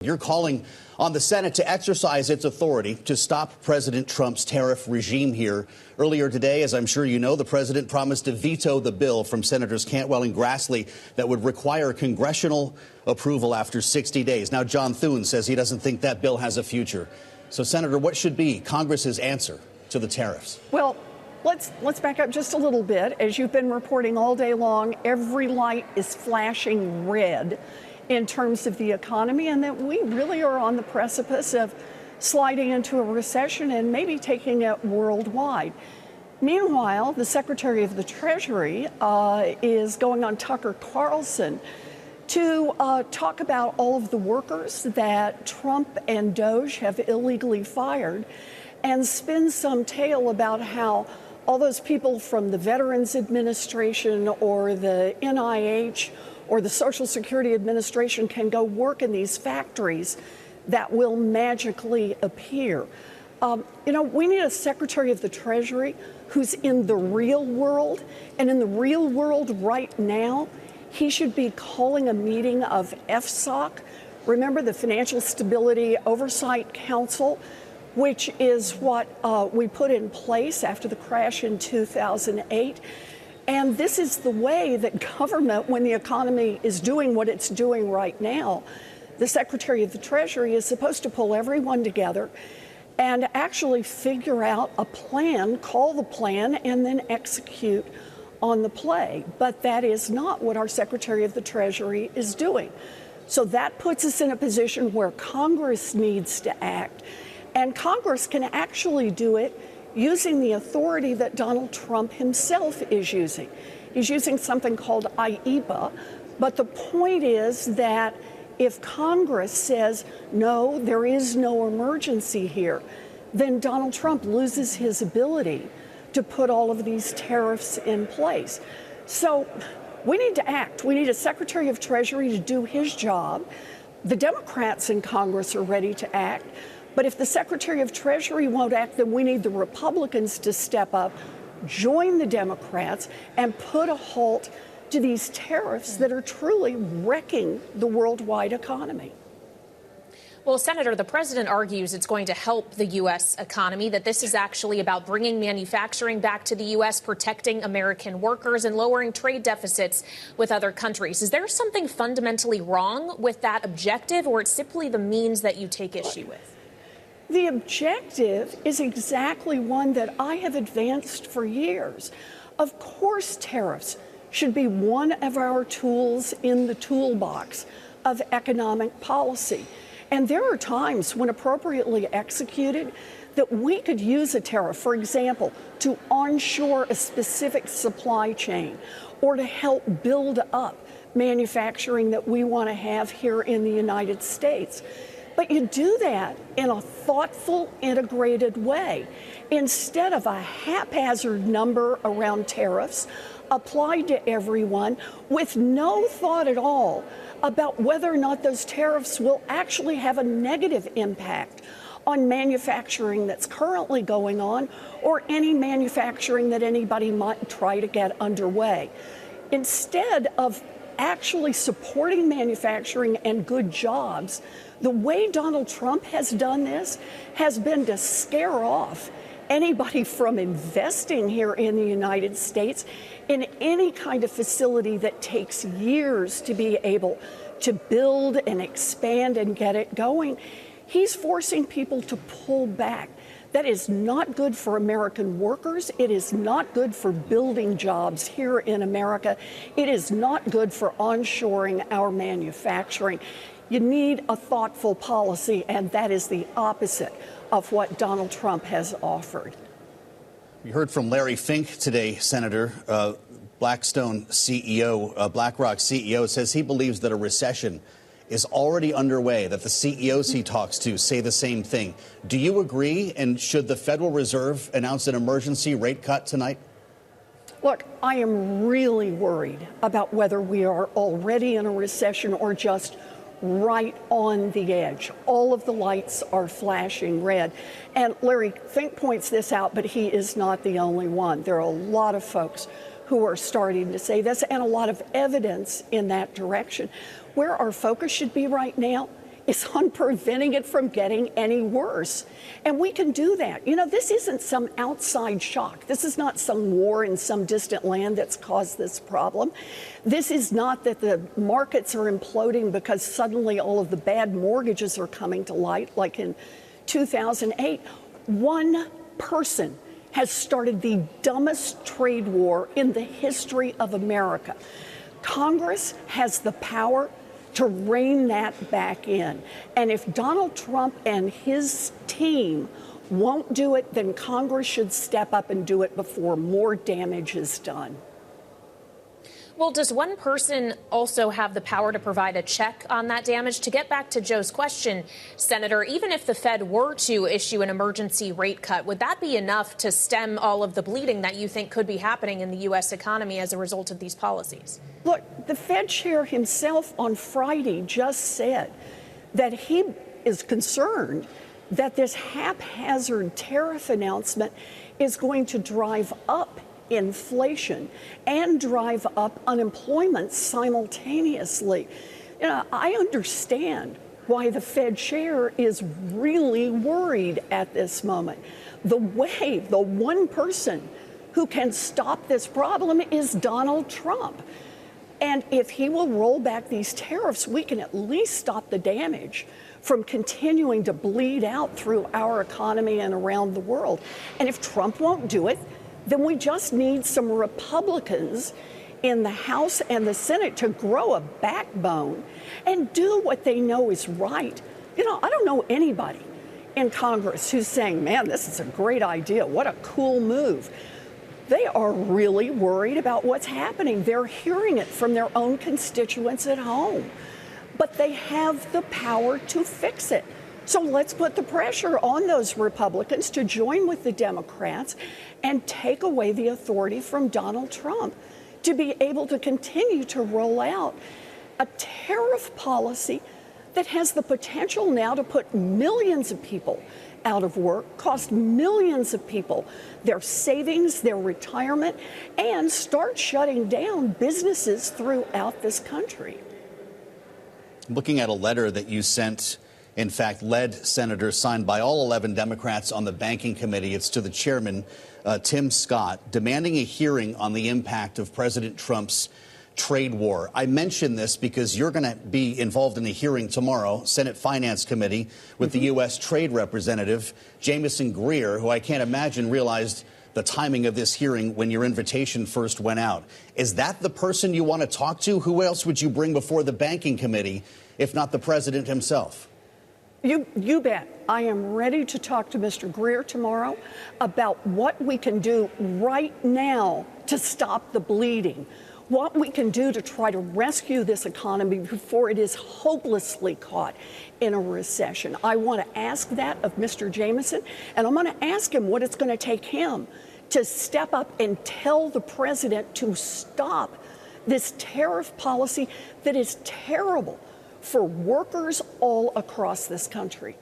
You're calling on the Senate to exercise its authority to stop President Trump's tariff regime here. Earlier today, as I'm sure you know, the president promised to veto the bill from Senators Cantwell and Grassley that would require congressional approval after 60 days. Now, John Thune says he doesn't think that bill has a future. So, Senator, what should be Congress's answer to the tariffs? Well, let's back up just a little bit. As you've been reporting all day long, every light is flashing red in terms of the economy, and that we really are on the precipice of sliding into a recession and maybe taking it worldwide. Meanwhile, the Secretary of the Treasury is going on Tucker Carlson to talk about all of the workers that Trump and DOJ have illegally fired and spin some tale about how all those people from the Veterans Administration or the NIH or the Social Security Administration can go work in these factories that will magically appear. We need a Secretary of the Treasury who's in the real world. And in the real world right now, he should be calling a meeting of FSOC. Remember, the Financial Stability Oversight Council, which is what we put in place after the crash in 2008. And this is the way that government, when the economy is doing what it's doing right now, the Secretary of the Treasury is supposed to pull everyone together and actually figure out a plan, call the plan, and then execute on the play. But that is not what our Secretary of the Treasury is doing. So that puts us in a position where Congress needs to act, and Congress can actually do it using the authority that Donald Trump himself is using. He's using something called IEPA, but the point is that if Congress says, no, there is no emergency here, then Donald Trump loses his ability to put all of these tariffs in place. So we need to act. We need a Secretary of Treasury to do his job. The Democrats in Congress are ready to act. But if the Secretary of Treasury won't act, then we need the Republicans to step up, join the Democrats, and put a halt to these tariffs that are truly wrecking the worldwide economy. Well, Senator, the president argues it's going to help the U.S. economy, that this is actually about bringing manufacturing back to the U.S., protecting American workers, and lowering trade deficits with other countries. Is there something fundamentally wrong with that objective, or it's simply the means that you take issue with? The objective is exactly one that I have advanced for years. Of course, tariffs should be one of our tools in the toolbox of economic policy. And there are times when appropriately executed that we could use a tariff, for example, to onshore a specific supply chain or to help build up manufacturing that we want to have here in the United States. But you do that in a thoughtful, integrated way, instead of a haphazard number around tariffs applied to everyone with no thought at all about whether or not those tariffs will actually have a negative impact on manufacturing that's currently going on or any manufacturing that anybody might try to get underway. Instead of actually supporting manufacturing and good jobs, the way Donald Trump has done this has been to scare off anybody from investing here in the United States in any kind of facility that takes years to be able to build and expand and get it going. He's forcing people to pull back. That is not good for American workers. It is not good for building jobs here in America. It is not good for onshoring our manufacturing. You need a thoughtful policy, and that is the opposite of what Donald Trump has offered. We heard from Larry Fink today, Senator. BlackRock CEO says he believes that a recession is already underway, that the CEOs he talks to say the same thing. Do you agree? And should the Federal Reserve announce an emergency rate cut tonight? Look, I am really worried about whether we are already in a recession or just right on the edge. All of the lights are flashing red. And Larry Fink points this out, but he is not the only one. There are a lot of folks who are starting to say this and a lot of evidence in that direction. Where our focus should be right now is on preventing it from getting any worse. And we can do that. You know, this isn't some outside shock. This is not some war in some distant land that's caused this problem. This is not that the markets are imploding because suddenly all of the bad mortgages are coming to light, like in 2008. One person has started the dumbest trade war in the history of America. Congress has the power to rein that back in. And if Donald Trump and his team won't do it, then Congress should step up and do it before more damage is done. Well, does one person also have the power to provide a check on that damage? To get back to Joe's question, Senator, even if the Fed were to issue an emergency rate cut, would that be enough to stem all of the bleeding that you think could be happening in the U.S. economy as a result of these policies? Look, the Fed chair himself on Friday just said that he is concerned that this haphazard tariff announcement is going to drive up inflation and drive up unemployment simultaneously. You know, I understand why the Fed chair is really worried at this moment. The one person who can stop this problem is Donald Trump. And if he will roll back these tariffs, we can at least stop the damage from continuing to bleed out through our economy and around the world. And if Trump won't do it, then we just need some Republicans in the House and the Senate to grow a backbone and do what they know is right. You know, I don't know anybody in Congress who's saying, man, this is a great idea. What a cool move. They are really worried about what's happening. They're hearing it from their own constituents at home. But they have the power to fix it. So let's put the pressure on those Republicans to join with the Democrats and take away the authority from Donald Trump to be able to continue to roll out a tariff policy that has the potential now to put millions of people out of work, cost millions of people their savings, their retirement, and start shutting down businesses throughout this country. Looking at a letter that you sent, in fact, led senators signed by all 11 Democrats on the banking committee. It's to the chairman, Tim Scott, demanding a hearing on the impact of President Trump's trade war. I mention this because you're going to be involved in a hearing tomorrow, Senate Finance Committee, with the U.S. Trade Representative, Jamieson Greer, who I can't imagine realized the timing of this hearing when your invitation first went out. Is that the person you want to talk to? Who else would you bring before the banking committee, if not the president himself? You bet. I am ready to talk to Mr. Greer tomorrow about what we can do right now to stop the bleeding, what we can do to try to rescue this economy before it is hopelessly caught in a recession. I want to ask that of Mr. Jamieson, and I'm going to ask him what it's going to take him to step up and tell the president to stop this tariff policy that is terrible for workers all across this country.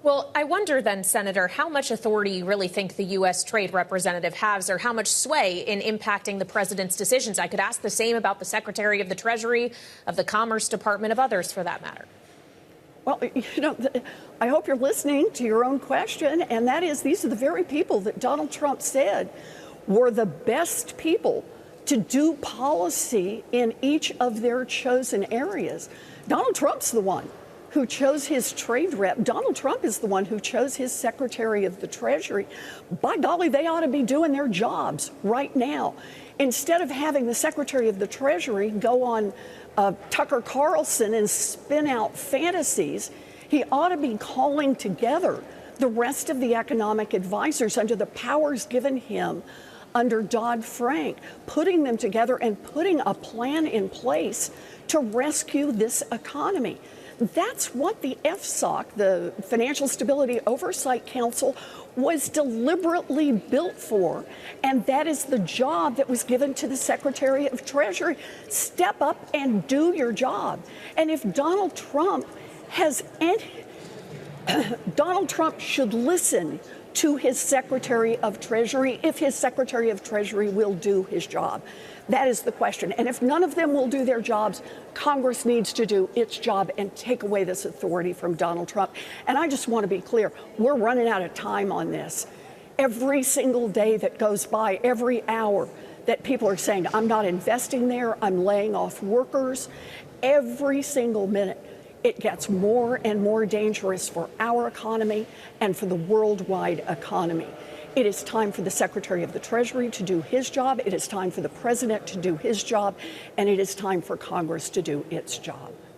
Well, I wonder then, Senator, how much authority you really think the U.S. Trade Representative has, or how much sway in impacting the president's decisions. I could ask the same about the Secretary of the Treasury, of the Commerce Department, of others for that matter. Well, you know, I hope you're listening to your own question, and that is, these are the very people that Donald Trump said were the best people to do policy in each of their chosen areas. Donald Trump's the one who chose his trade rep. Donald Trump is the one who chose his Secretary of the Treasury. By golly, they ought to be doing their jobs right now. Instead of having the Secretary of the Treasury go on Tucker Carlson and spin out fantasies, he ought to be calling together the rest of the economic advisors under the powers given him under Dodd-Frank, putting them together and putting a plan in place to rescue this economy. That's what the FSOC, the Financial Stability Oversight Council, was deliberately built for. And that is the job that was given to the Secretary of Treasury. Step up and do your job. And if Donald Trump has any, Donald Trump should listen to his Secretary of Treasury, if his Secretary of Treasury will do his job. That is the question. And if none of them will do their jobs, Congress needs to do its job and take away this authority from Donald Trump. And I just want to be clear, we're running out of time on this. Every single day that goes by, every hour that people are saying, I'm not investing there, I'm laying off workers, every single minute, it gets more and more dangerous for our economy and for the worldwide economy. It is time for the Secretary of the Treasury to do his job. It is time for the President to do his job. And it is time for Congress to do its job.